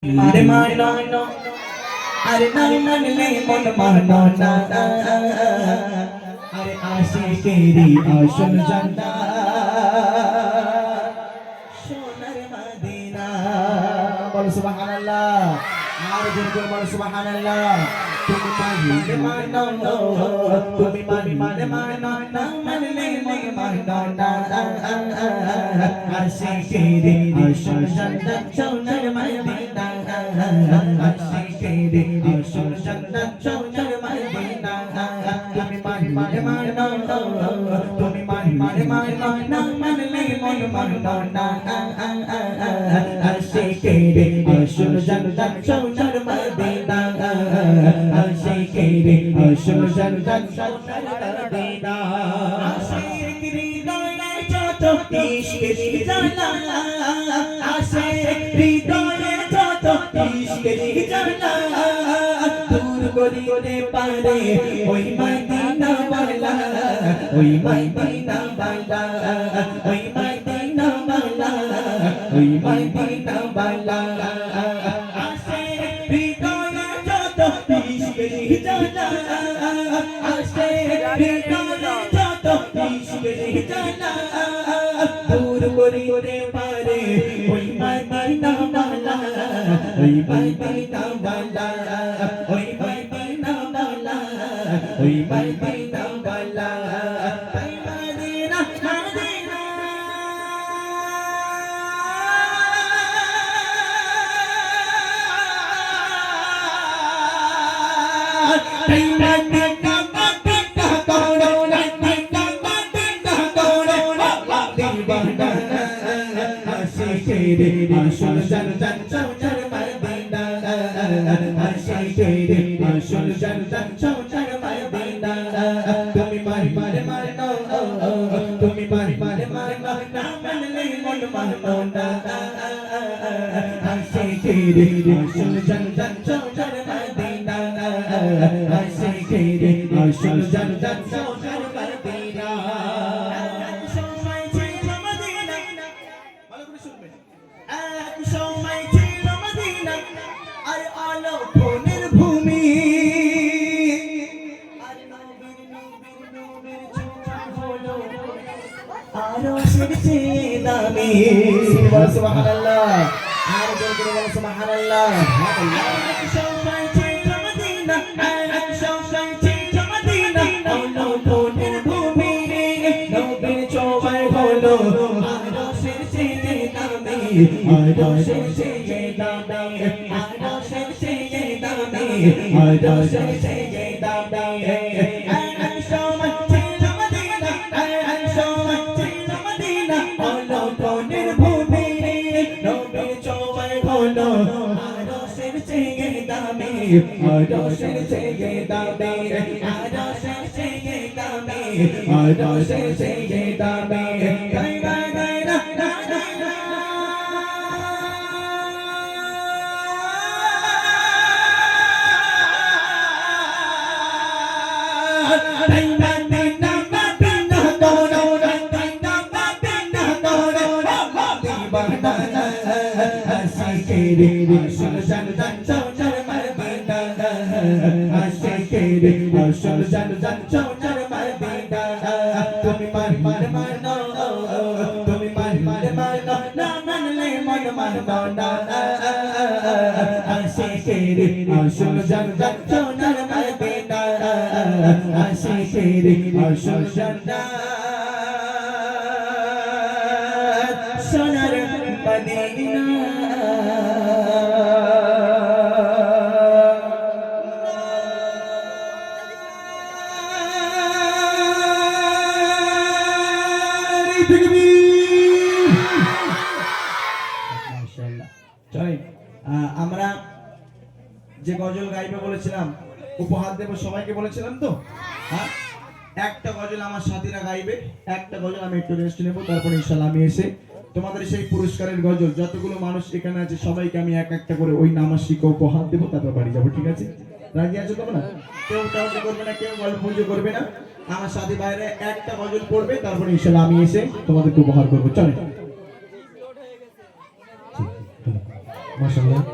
আরে মানো আরে না মানলে মন মানো না আরে আশিকেরি আসল জান্নাত সোনার মদিনা বল সুবহানাল্লাহ আর জোরে করে বল সুবহানাল্লাহ তুমি মানো তুমি মানো না মানলে মন মানো না আশিকেরি আসল জান্নাত সোনার মদিনা আশিকেরি আসল জান্নাত সোনার মদিনা তুমি মানো তুমি মানো না মানলে মন মানো না আশিকেরি আসল জান্নাত সোনার মদিনা আশিকেরি আসল জান্নাত সোনার মদিনা আশিকেরি দলে যত ইশকেরি জানা আশিকেরি দলে যত ইশকেরি জানা দূর করিতে পারে ওই মদিনা বালা ওই মদিনা বালা ওই মদিনা বালা ওই মদিনা বালা আশিকেরি দলে যত ইশকেরি জানা আশিকেরি দলে যত ইশকেরি জানা দূর করিতে পারে ওই মদিনা বালা ওই মদিনা বালা ওই মদিনা বালা ওই মদিনা বালা ওই মদিনা মদিনা ওই মদিনা মদিনা করো মদিনা মদিনা করো দিবানা আশিকেরি আসল জান্নাত সোনার মদিনা আশিকেরি আসল জান্নাত সোনার মদিনা তুমি মানো তুমি মানো না মানলে মন মানো না আশিকেরি আসল জান্নাত সোনার মদিনা আশিকেরি আসল জান্নাত সোনার মদিনা সময় ছিল মদিনা ভালো করে শুনবেন এক সময় ছিল মদিনা আর আলো ফোনের ভূমি আর নবীর ছোঁয়া হলো আরো সবচে দামি সুবহানাল্লাহ আর জোরে করে বলো সুবহানাল্লাহ এক সময় ছিল মদিনা এক সময় ছিল মদিনা আলো ফোনের ভূমি নবীর ছোঁয়া হলো আরো সবচে দামি আরো সবচে দামি আরো সবচে দামি আরো সবচে দামি এক সময় ছিল মদিনা এক সময় ছিল মদিনা আলো ফোনের ভূমি নবীর ছোঁয়া হলো আরো সবচে দামি আরো সবচে দামি আরো সবচে দামি আরো সবচে দামি আশিকেরি আসল জান্নাত সোনার মদিনা আশিকেরি আসল জান্নাত সোনার মদিনা তুমি মানো তুমি মানো না মানলে মন মানো না আশিকেরি আসল জান্নাত সোনার মদিনা আশিকেরি আসল জান্নাত সোনার মদিনা আমরা যে গজল গাইবে বলেছিলাম উপহার দেব সবাইকে বলেছিলাম তো হ্যাঁ একটা গজল আমার সাথীরা গাইবে একটা গজল আমি একটু রেস্ট নেব তারপরে ইনশাআল্লাহ আমি এসে তোমাদের সেই পুরস্কারের গজল যতগুলো মানুষ এখানে আছে সবাইকে আমি এক একটা করে ওই নামাসিকা উপহার দেব তারপর বাড়ি যাব ঠিক আছে রাজি আছো তোমরা কেউ টাউটি করবে না কেউ গল্প পুজো করবে না আমার সাথী বাইরে একটা গজল পড়বে তারপরে ইনশাআল্লাহ আমি এসে তোমাদেরকে উপহার করব চলো মাশাআল্লাহ